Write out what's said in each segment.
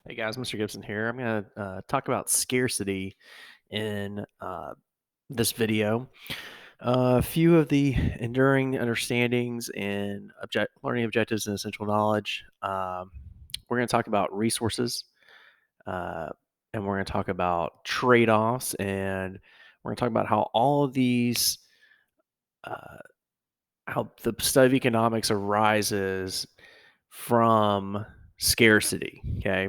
Hey guys, Mr. Gibson here. I'm going to talk about scarcity in this video. A few of the enduring understandings and learning objectives and essential knowledge. We're going to talk about resources, uh, and we're going to talk about trade offs, and we're going to talk about how all of these, uh, how the study of economics arises from scarcity. Okay.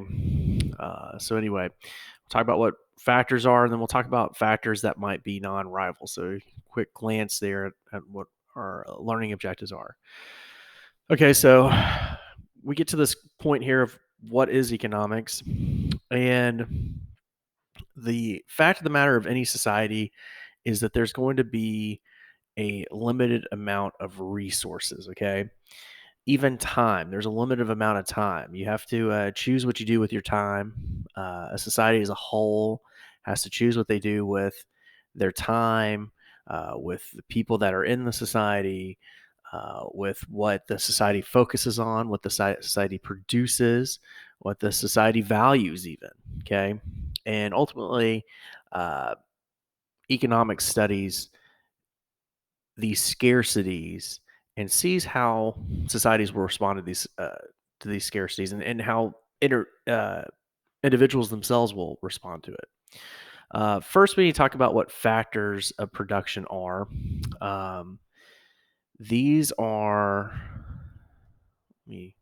So anyway, we'll talk about what factors are, and then we'll talk about factors that might be non-rival. So quick glance there at what our learning objectives are. Okay, so we get to this point here of what is economics, and the fact of the matter of any society is that there's going to be a limited amount of resources. Okay, even time. There's a limited amount of time. You have to choose what you do with your time. A society as a whole has to choose what they do with their time, with the people that are in the society, with what the society focuses on, what the society produces, what the society values, even. Okay. And ultimately, uh, economic studies these scarcities and sees how societies will respond to these scarcities, and how individuals themselves will respond to it. First, we need to talk about what factors of production are. Um, these are. Let me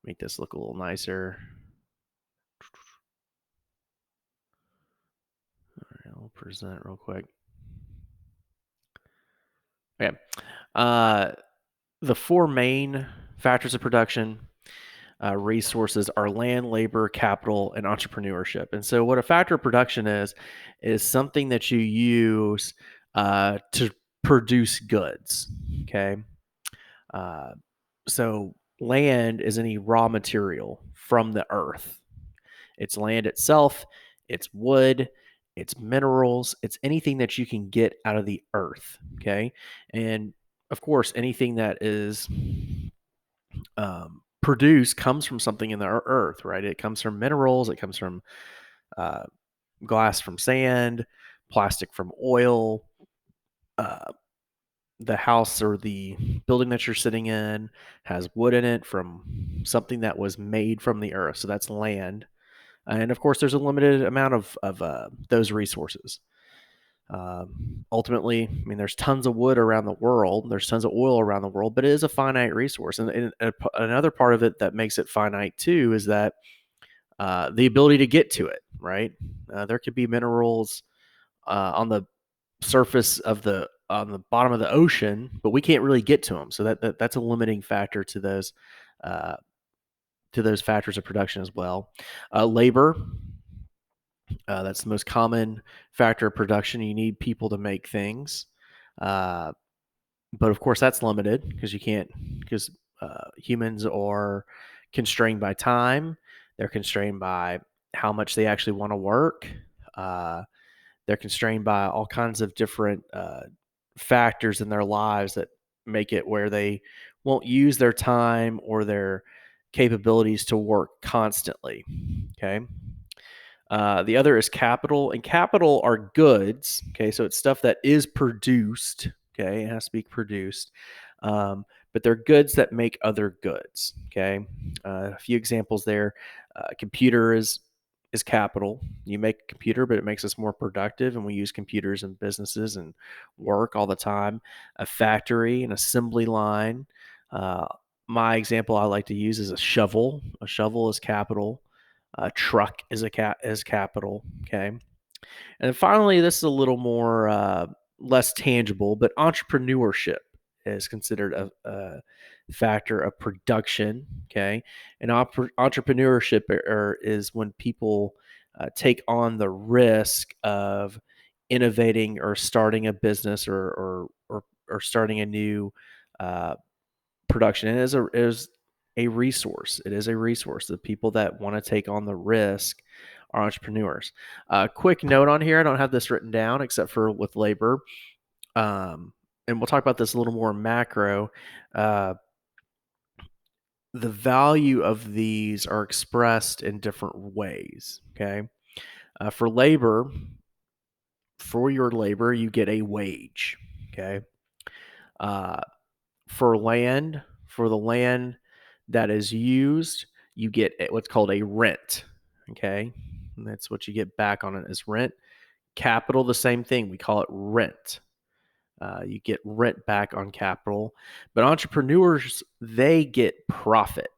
make this look a little nicer. All right, I'll present real quick. Okay. Uh, the four main factors of production resources are land, labor, capital, and entrepreneurship. And so, what a factor of production is something that you use to produce goods. Okay. Uh, so, land is any raw material from the earth. It's land itself, it's wood, it's minerals, it's anything that you can get out of the earth. Okay. And of course, anything that is produce comes from something in the earth, right? It comes from minerals, it comes from uh, glass from sand, plastic from oil. Uh, the house or the building that you're sitting in has wood in it from something that was made from the earth. So that's land. And of course, there's a limited amount of those resources. Ultimately, I mean, there's tons of wood around the world, there's tons of oil around the world, but it is a finite resource. And another part of it that makes it finite too is that the ability to get to it, right? There could be minerals on the surface of the on the bottom of the ocean, but we can't really get to them. So that's a limiting factor uh, to those factors of production as well. Labor, that's the most common factor of production. You need people to make things. Uh, but of course, that's limited because you can't, because humans are constrained by time, they're constrained by how much they actually want to work. Uh, they're constrained by all kinds of different factors in their lives that make it where they won't use their time or their capabilities to work constantly. Okay. The other is capital, and capital are goods. Okay, so it's stuff that is produced. Okay, it has to be produced, but they're goods that make other goods. Okay, a few examples there. Computer is capital. You make a computer, but it makes us more productive, and we use computers in businesses and work all the time. A factory, an assembly line. Uh, my example I like to use is a shovel. A shovel is capital. Truck is capital. Okay, and then finally, this is a little more less tangible, but entrepreneurship is considered a factor of production. Okay, and entrepreneurship is when people take on the risk of innovating or starting a business or starting a new uh, production. And it is a resource. It is a resource. The people that want to take on the risk are entrepreneurs. Quick note on here: I don't have this written down except for with labor, and we'll talk about this a little more macro. Uh, the value of these are expressed in different ways. Okay. For labor, for your labor, you get a wage. Okay. Uh, for the land that is used, you get what's called a rent. Okay. And that's what you get back on it as rent. Capital, the same thing. We call it rent. You get rent back on capital. But entrepreneurs, they get profit.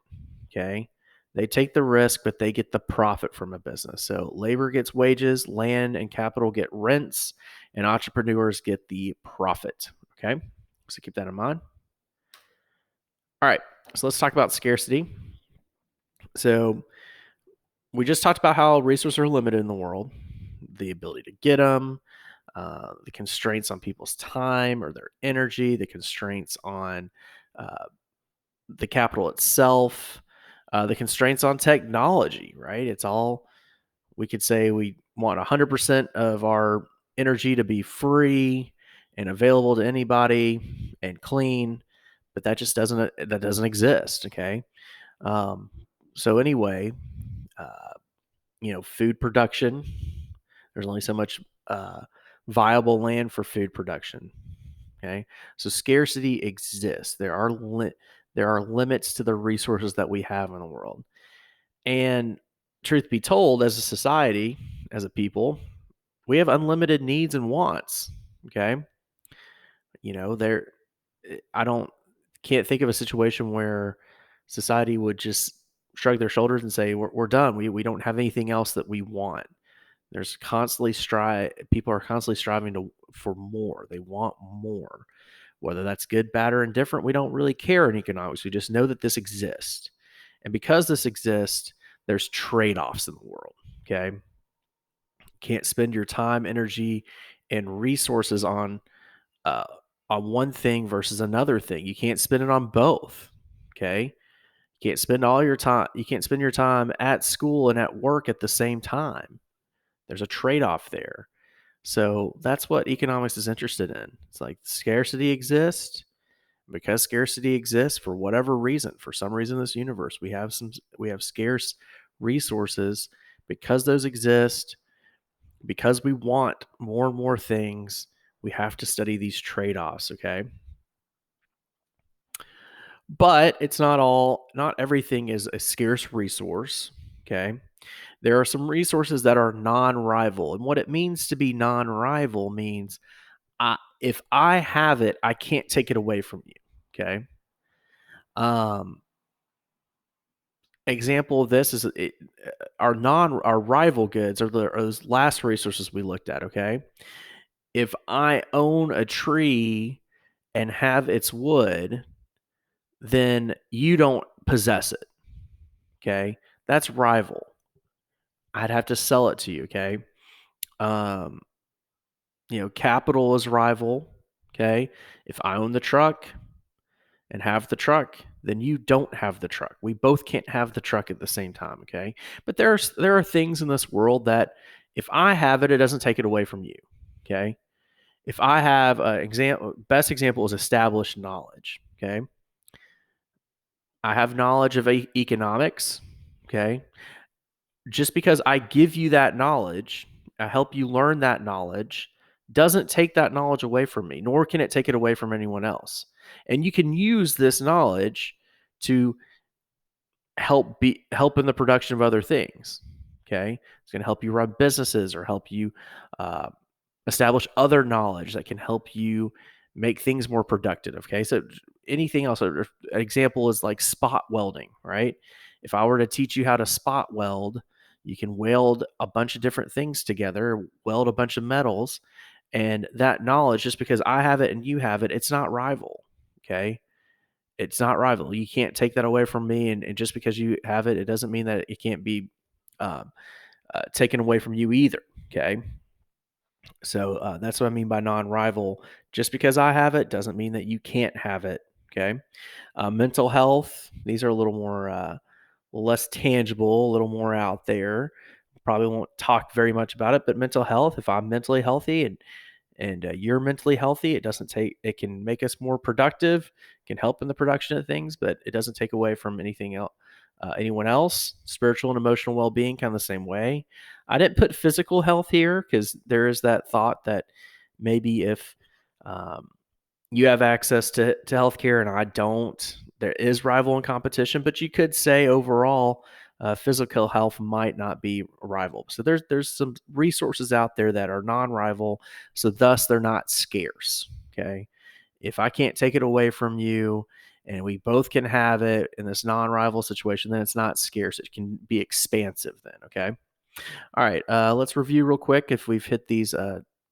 Okay. They take the risk, but they get the profit from a business. So labor gets wages, land and capital get rents, and entrepreneurs get the profit. Okay. So keep that in mind. All right. So let's talk about scarcity. So we just talked about how resources are limited in the world, the ability to get them, the constraints on people's time or their energy, the constraints on uh, the capital itself, the constraints on technology, right? It's all, we could say we want 100% of our energy to be free and available to anybody and clean, but that doesn't exist. Okay. Um, so anyway, uh, food production, there's only so much uh, viable land for food production. Okay, so scarcity exists. There are limits to the resources that we have in the world, and truth be told, as a society, as a people, we have unlimited needs and wants. Okay, there, I don't can't think of a situation where society would just shrug their shoulders and say we're done. We don't have anything else that we want. There's constantly strive. People are constantly striving for more. They want more. Whether that's good, bad, or indifferent, we don't really care in economics. We just know that this exists. And because this exists, there's trade-offs in the world. Okay. Can't spend your time, energy, and resources uh, on one thing versus another thing. You can't spend it on both. Okay. You can't spend all your time. You can't spend your time at school and at work at the same time. There's a trade-off there. So that's what economics is interested in. It's like scarcity exists. Because scarcity exists for whatever reason, for some reason in this universe, we have scarce resources. Because those exist, because we want more and more things, we have to study these trade-offs, okay? But it's not everything is a scarce resource, okay? There are some resources that are non-rival. And what it means to be non-rival means if I have it, I can't take it away from you, okay? Um, Example of this is our rival goods are those last resources we looked at. Okay, if I own a tree and have its wood, then you don't possess it. Okay, that's rival. I'd have to sell it to you. Okay, um, capital is rival. Okay, if I own the truck and have the truck, then you don't have the truck. We both can't have the truck at the same time, okay? But there are things in this world that if I have it, it doesn't take it away from you, okay? If I have an example, best example is established knowledge, okay? I have knowledge of economics, okay? Just because I give you that knowledge, I help you learn that knowledge, doesn't take that knowledge away from me, nor can it take it away from anyone else. And you can use this knowledge to help in the production of other things. Okay, it's going to help you run businesses or help you uh, establish other knowledge that can help you make things more productive. Okay, so anything else? An example is like spot welding, right? If I were to teach you how to spot weld, you can weld a bunch of different things together, weld a bunch of metals, and that knowledge, just because I have it and you have it, it's not rival. Okay, it's not rival. You can't take that away from me, and just because you have it, it doesn't mean that it can't be um, taken away from you either. Okay, so that's what I mean by non-rival. Just because I have it doesn't mean that you can't have it. Okay, mental health. These are a little more less tangible, a little more out there. Probably won't talk very much about it, but mental health. If I'm mentally healthy and you're mentally healthy, it doesn't take. It can make us more productive, can help in the production of things, but it doesn't take away from anything else. Anyone else, spiritual and emotional well being, kind of the same way. I didn't put physical health here because there is that thought that maybe if um, you have access to healthcare and I don't, there is rival and competition, but you could say overall, physical health might not be a rival. So there's some resources out there that are non-rival, so thus they're not scarce. Okay, if I can't take it away from you and we both can have it in this non-rival situation, then it's not scarce. It can be expansive then. Okay. All right. Let's review real quick if we've hit these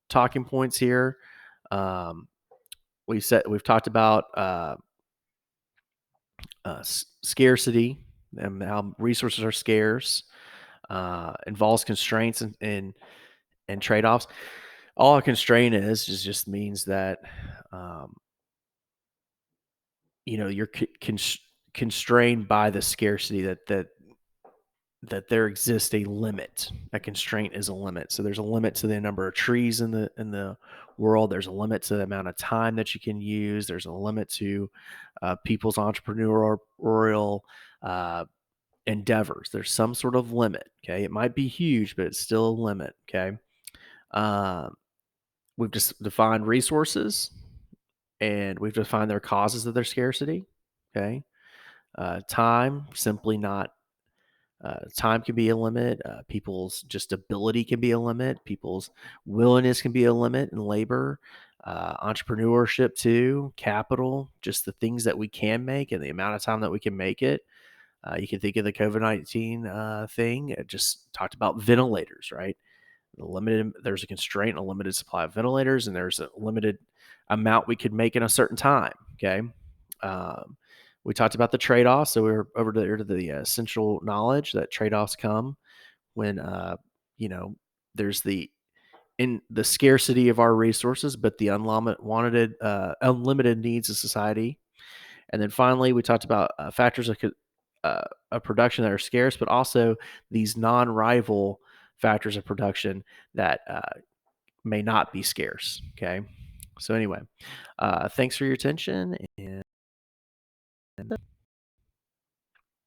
talking points here. Um, we've talked about scarcity and how resources are scarce. Involves constraints and trade-offs. All a constraint is just means that um, you're constrained by the scarcity that there exists a limit. A constraint is a limit. So there's a limit to the number of trees in the world. There's a limit to the amount of time that you can use. There's a limit to people's entrepreneurial uh, endeavors. There's some sort of limit. Okay, it might be huge, but it's still a limit. Okay, um, we've just defined resources and we've defined their causes of their scarcity. Okay, time simply not time can be a limit. People's just ability can be a limit. People's willingness can be a limit in labor. Entrepreneurship too, capital, just the things that we can make and the amount of time that we can make it. You can think of the COVID-19 thing. It just talked about ventilators, right? There's a constraint, a limited supply of ventilators, and there's a limited amount we could make in a certain time. Okay. Um, we talked about the trade-offs, so we were over to the essential knowledge that trade-offs come when you know there's the scarcity of our resources, but the unlimited needs of society. And then finally, we talked about factors of production that are scarce, but also these non-rival factors of production that may not be scarce. Okay. So anyway, thanks for your attention. And